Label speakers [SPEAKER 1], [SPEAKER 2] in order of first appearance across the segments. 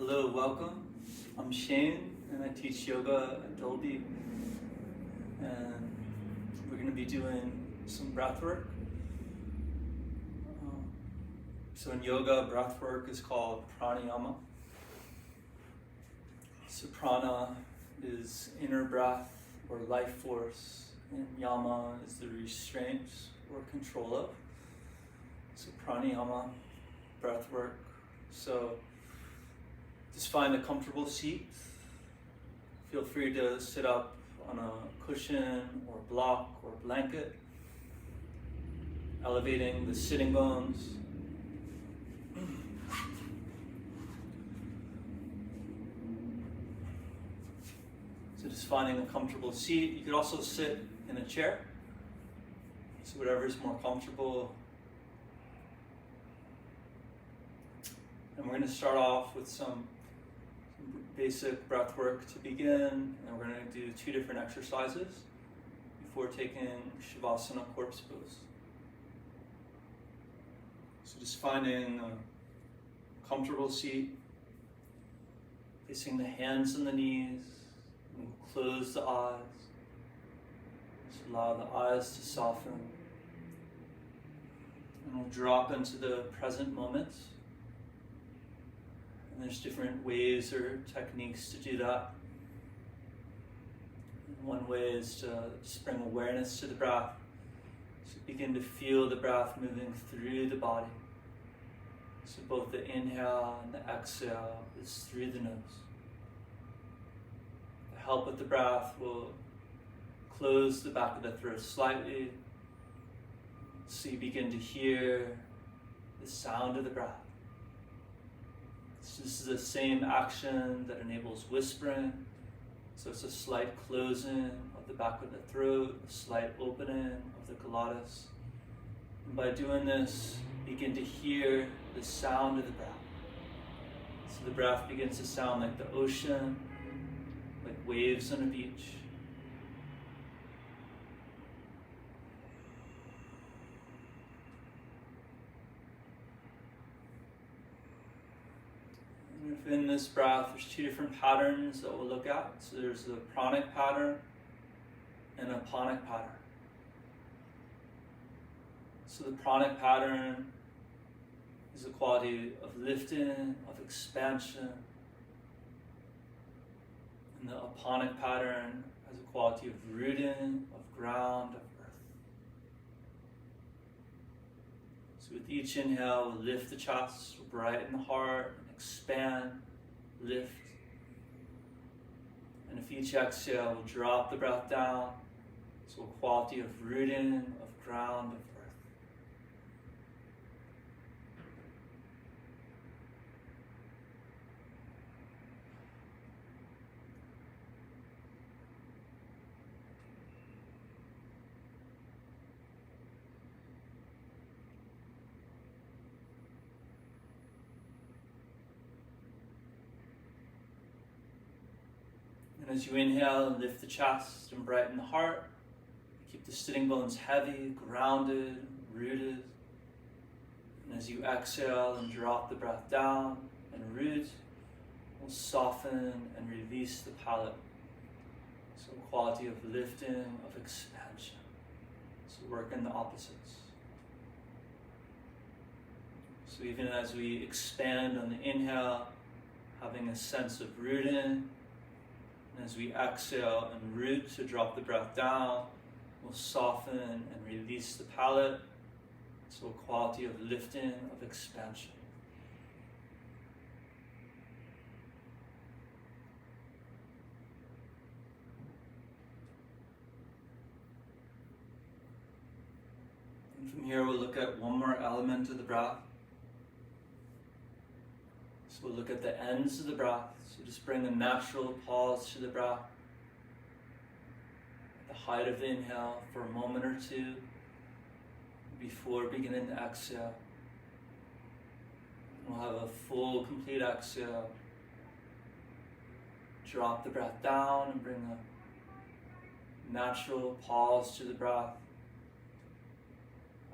[SPEAKER 1] Hello, welcome. I'm Shane and I teach yoga at Dolby, and we're going to be doing some breath work. So in yoga, breath work is called pranayama. So prana is inner breath or life force, and yama is the restraint or control of. So pranayama, breath work. So just find a comfortable seat. Feel free to sit up on a cushion or block or blanket, elevating the sitting bones. So just finding a comfortable seat. You could also sit in a chair, so whatever is more comfortable. And we're going to start off with some basic breath work to begin, and we're going to do 2 different exercises before taking Shavasana corpse pose. So just finding a comfortable seat, placing the hands on the knees, and we'll close the eyes. Just allow the eyes to soften, and we'll drop into the present moment. And there's different ways or techniques to do that. And one way is to just bring awareness to the breath. So begin to feel the breath moving through the body. So both the inhale and the exhale is through the nose. The help with the breath will close the back of the throat slightly, so you begin to hear the sound of the breath. So this is the same action that enables whispering. So it's a slight closing of the back of the throat, a slight opening of the glottis. And by doing this, begin to hear the sound of the breath. So the breath begins to sound like the ocean, like waves on a beach. Within this breath, there's 2 different patterns that we'll look at. So there's the pranic pattern and a aponic pattern. So the pranic pattern is a quality of lifting, of expansion. And the aponic pattern has a quality of rooting, of ground, of earth. So with each inhale, we'll lift the chest, we'll brighten the heart, expand, lift. And if each exhale, we'll drop the breath down. So a quality of rooting, of ground, of earth. And as you inhale, lift the chest and brighten the heart. Keep the sitting bones heavy, grounded, rooted. And as you exhale and drop the breath down and root, we'll soften and release the palate. So a quality of lifting, of expansion. So work in the opposites. So even as we expand on the inhale, having a sense of rooting, and as we exhale and root to drop the breath down, we'll soften and release the palate. So a quality of lifting, of expansion. And from here, we'll look at one more element of the breath. So we'll look at the ends of the breath. So just bring a natural pause to the breath. At the height of the inhale for a moment or 2 before beginning to exhale. We'll have a full, complete exhale. Drop the breath down and bring a natural pause to the breath.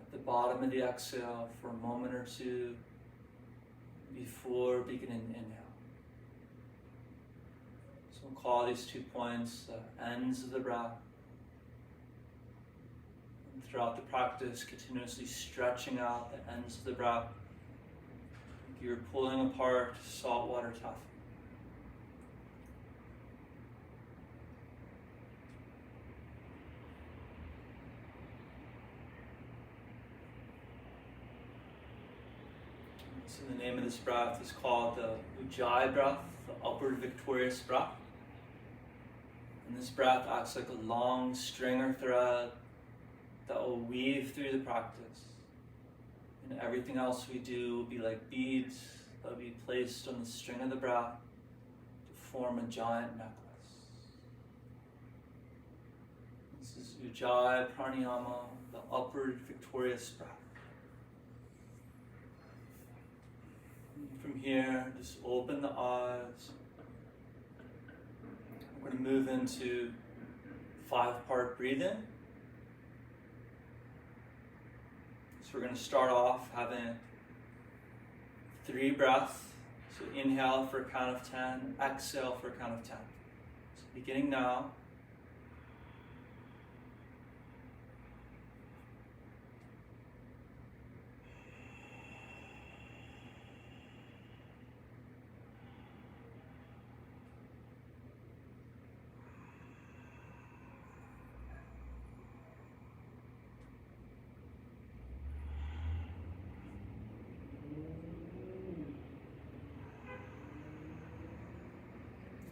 [SPEAKER 1] At the bottom of the exhale for a moment or 2 before beginning to inhale. So we'll call these 2 points the ends of the breath. And throughout the practice, continuously stretching out the ends of the breath. Like you're pulling apart saltwater taffy. So the name of this breath is called the Ujjayi breath, the upward victorious breath. And this breath acts like a long string or thread that will weave through the practice. And everything else we do will be like beads that will be placed on the string of the breath to form a giant necklace. This is Ujjayi Pranayama, the upward victorious breath. From here, just open the eyes. We're going to move into 5-part breathing. So we're going to start off having 3 breaths. So inhale for a count of 10, exhale for a count of 10. So beginning now.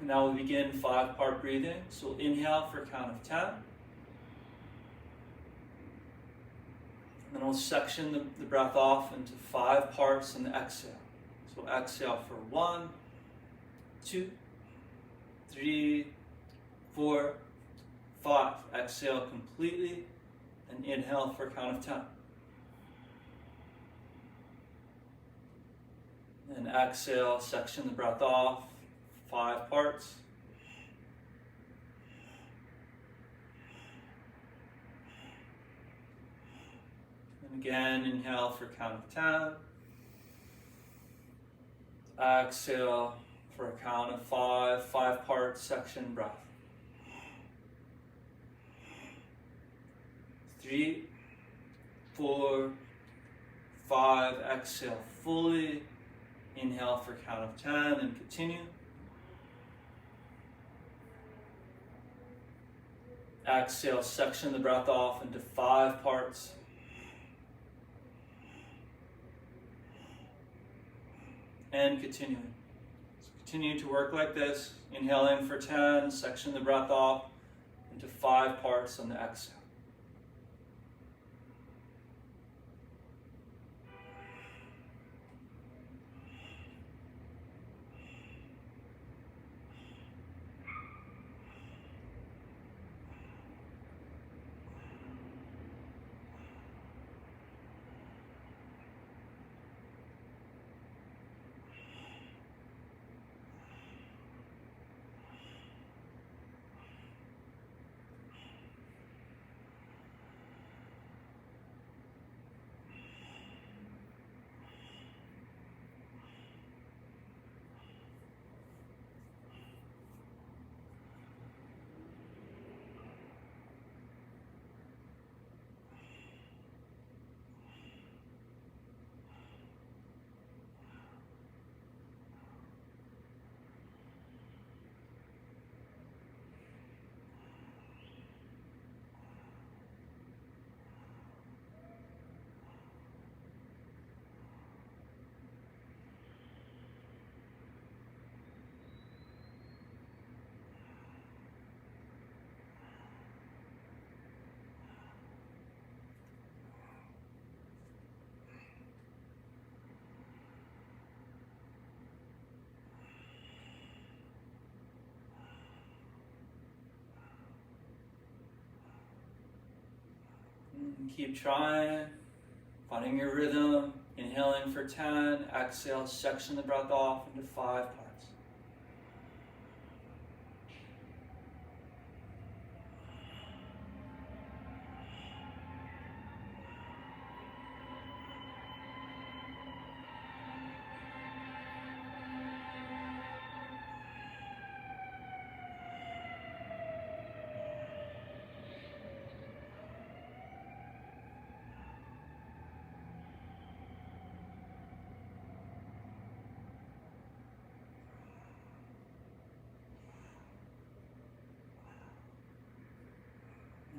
[SPEAKER 1] Now we'll begin 5-part breathing. So we'll inhale for a count of 10. And then we'll section the breath off into 5 parts on the exhale. So exhale for 1, 2, 3, 4, 5. Exhale completely and inhale for a count of 10. And exhale, section the breath off. 5 parts. And again, inhale for a count of 10. Exhale for a count of 5, 5-part section breath. 3, 4, 5, exhale fully. Inhale for a count of 10 and continue. Exhale, section the breath off into 5 parts. And continuing. So continue to work like this. Inhale in for 10, section the breath off into 5 parts on the exhale. And keep trying, finding your rhythm. Inhaling for 10, exhale, section the breath off into 5 parts.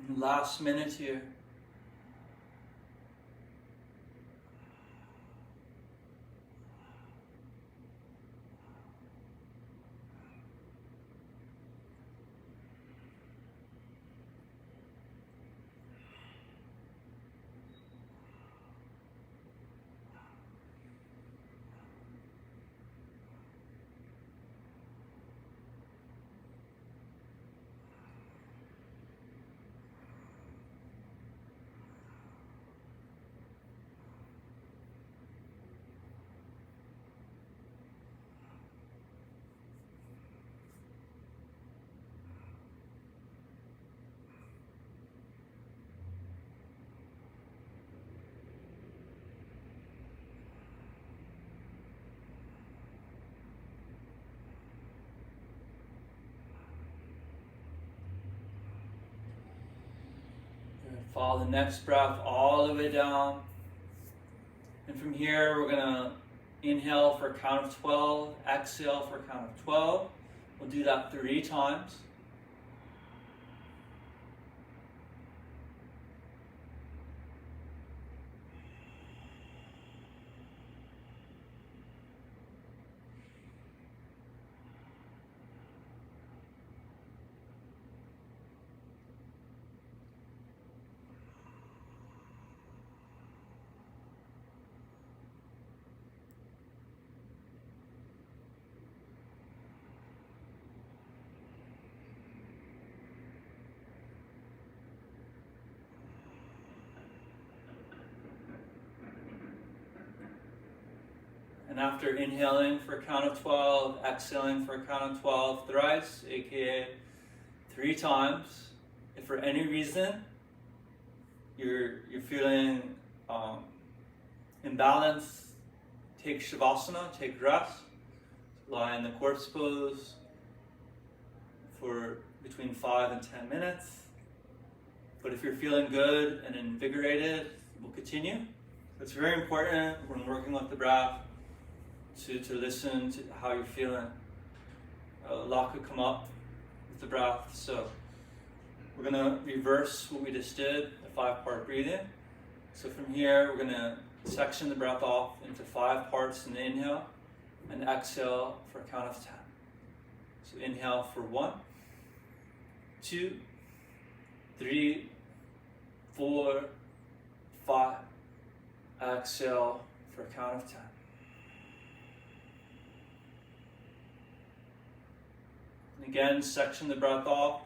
[SPEAKER 1] Last minute here. Follow the next breath all the way down. And from here, we're going to inhale for a count of 12, exhale for a count of 12. We'll do that 3 times. And after inhaling for a count of 12, exhaling for a count of 12 thrice, aka 3 times, if for any reason you're feeling imbalanced, take Shavasana, take rest, lie in the corpse pose for between 5 and 10 minutes. But if you're feeling good and invigorated, we'll continue. It's very important when working with the breath to listen to how you're feeling. A lot could come up with the breath, so we're going to reverse what we just did, the 5-part breathing. So from here, we're going to section the breath off into 5 parts in the inhale and exhale for a count of 10. So inhale for 1, 2, 3, 4, 5. Exhale for a count of 10. And again, section the breath off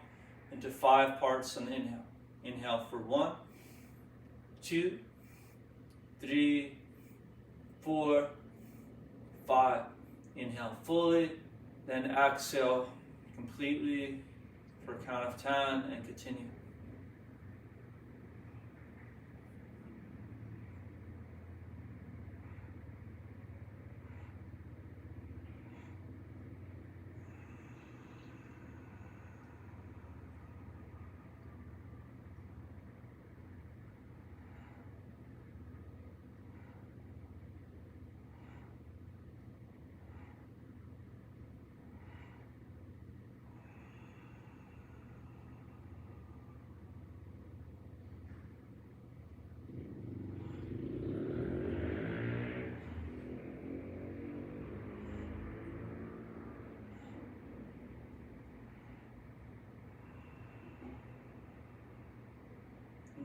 [SPEAKER 1] into 5 parts on the inhale. Inhale for 1, 2, 3, 4, 5. Inhale fully, then exhale completely for a count of 10 and continue.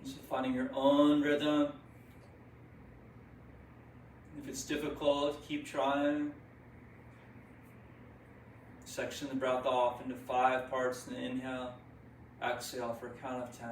[SPEAKER 1] So finding your own rhythm. If it's difficult, keep trying. Section the breath off into 5 parts in the inhale. Exhale for a count of 10.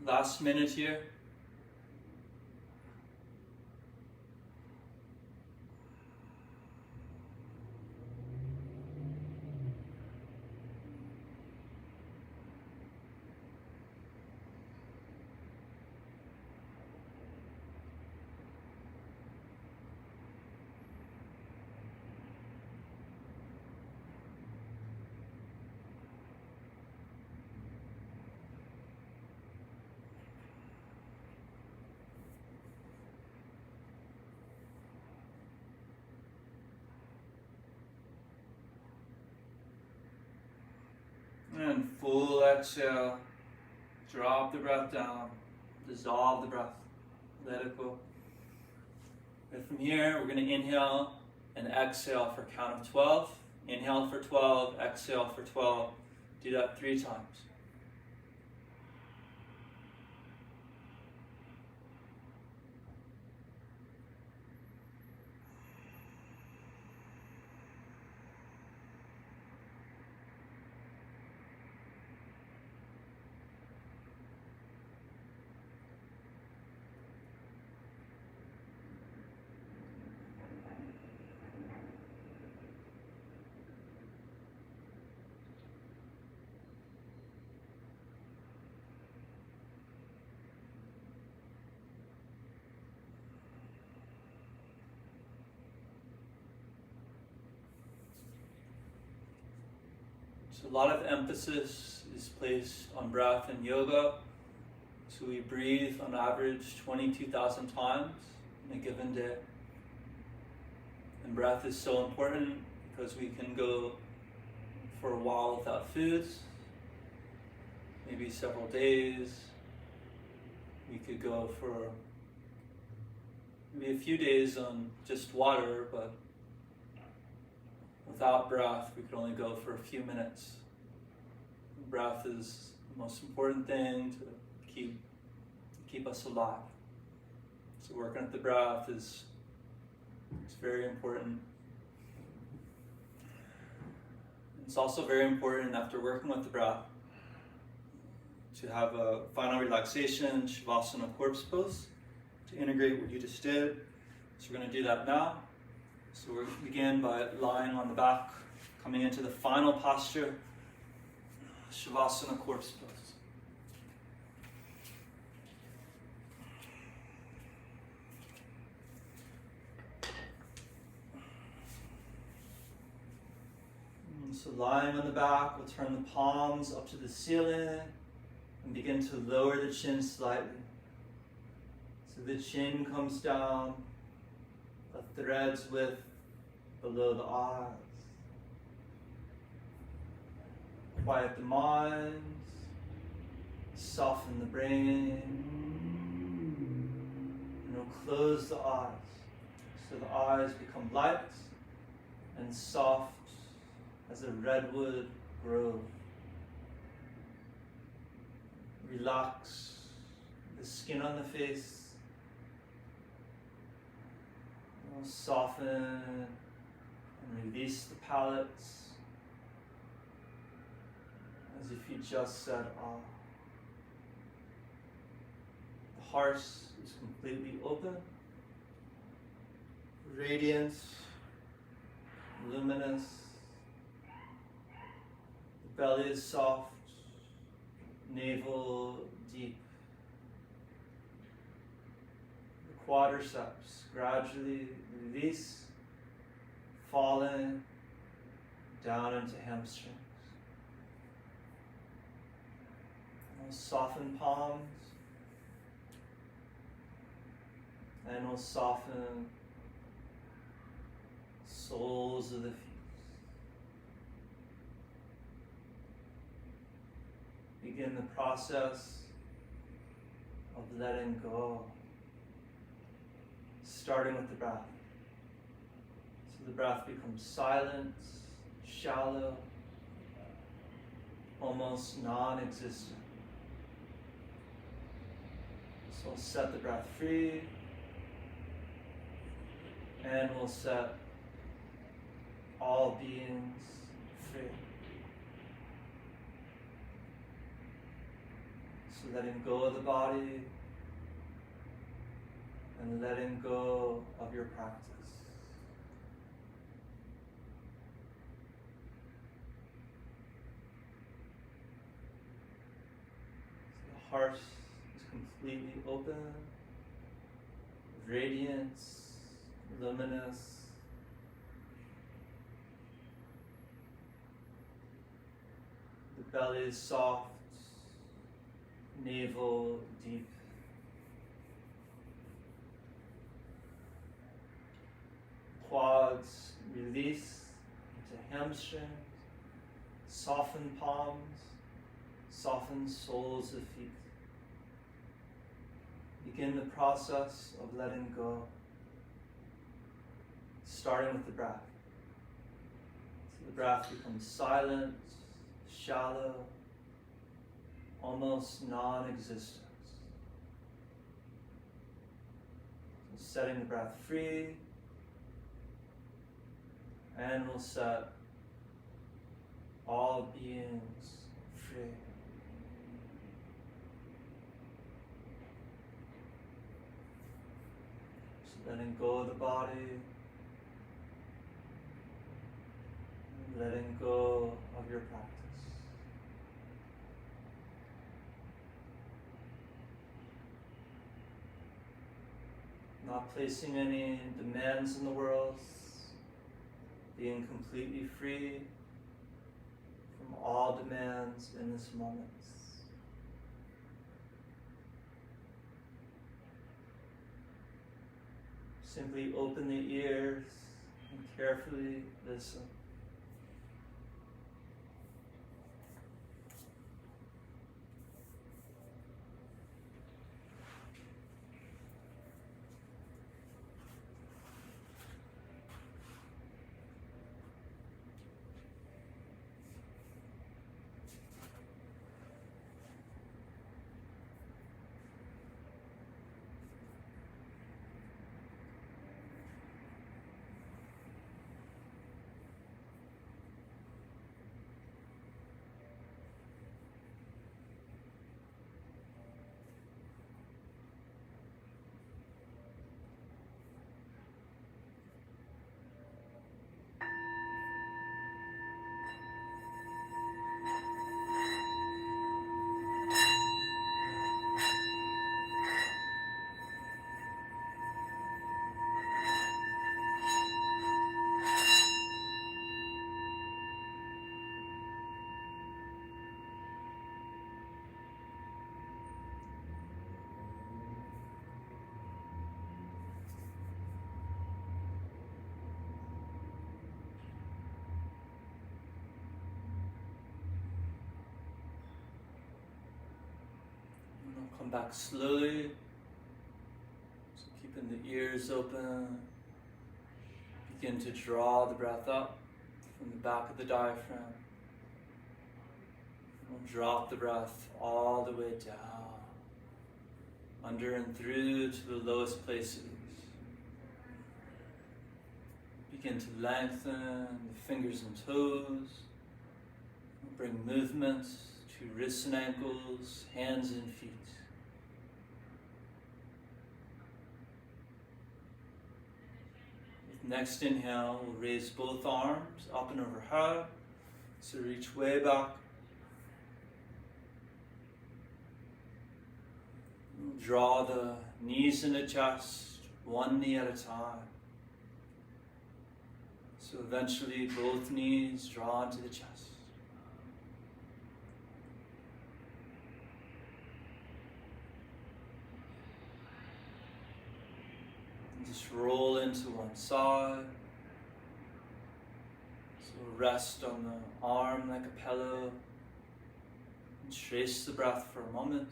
[SPEAKER 1] Last minute here. And full exhale, drop the breath down, dissolve the breath, let it go. And from here, we're going to inhale and exhale for a count of 12. Inhale for 12, exhale for 12. Do that 3 times. So a lot of emphasis is placed on breath in yoga. So we breathe on average 22,000 times in a given day. And breath is so important because we can go for a while without food, maybe several days. We could go for maybe a few days on just water, but without breath, we could only go for a few minutes. Breath is the most important thing to keep us alive. So working at the breath is very important. It's also very important after working with the breath to have a final relaxation, Shavasana corpse pose, to integrate what you just did. So we're going to do that now. So we're going to begin by lying on the back, coming into the final posture, Shavasana corpse pose. So lying on the back, we'll turn the palms up to the ceiling and begin to lower the chin slightly. So the chin comes down, the threads width below the eyes. Quiet the mind, soften the brain, and we'll close the eyes. So the eyes become light and soft as a redwood grove. Relax the skin on the face. We'll soften and release the palate as if you just said ah. The heart is completely open, radiant, luminous. The belly is soft, navel deep. The quadriceps gradually release, falling down into hamstrings. We'll soften palms, and we'll soften soles of the feet. Begin the process of letting go, starting with the breath. So the breath becomes silent, shallow, almost non-existent. So we'll set the breath free, and we'll set all beings free. So letting go of the body and letting go of your practice. So the heart is completely open, radiant, luminous. The belly is soft, navel deep. Quads release into hamstrings, soften palms, soften soles of feet. Begin the process of letting go, starting with the breath. So the breath becomes silent, shallow, almost non-existent. So setting the breath free, and we'll set all beings free. So letting go of the body, letting go of your practice. Not placing any demands in the world, being completely free from all demands in this moment. Simply open the ears and carefully listen. Come back slowly, so keeping the ears open. Begin to draw the breath up from the back of the diaphragm. We'll drop the breath all the way down, under and through to the lowest places. Begin to lengthen the fingers and toes. Bring movement to wrists and ankles, hands and feet. Next inhale, we'll raise both arms up and overhead, so reach way back. We'll draw the knees in the chest, one knee at a time. So eventually both knees draw into the chest. Just roll into one side. So rest on the arm like a pillow. And trace the breath for a moment.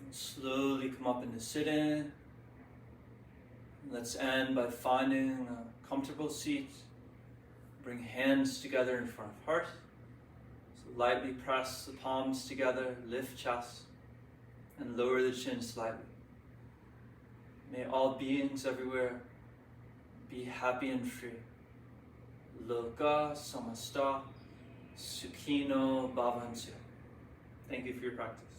[SPEAKER 1] And slowly come up into sit-in. Let's end by finding a comfortable seat. Bring hands together in front of heart. Lightly press the palms together, lift chest, and lower the chin slightly. May all beings everywhere be happy and free. loka samasta sukhino bhavantu. Thank you for your practice.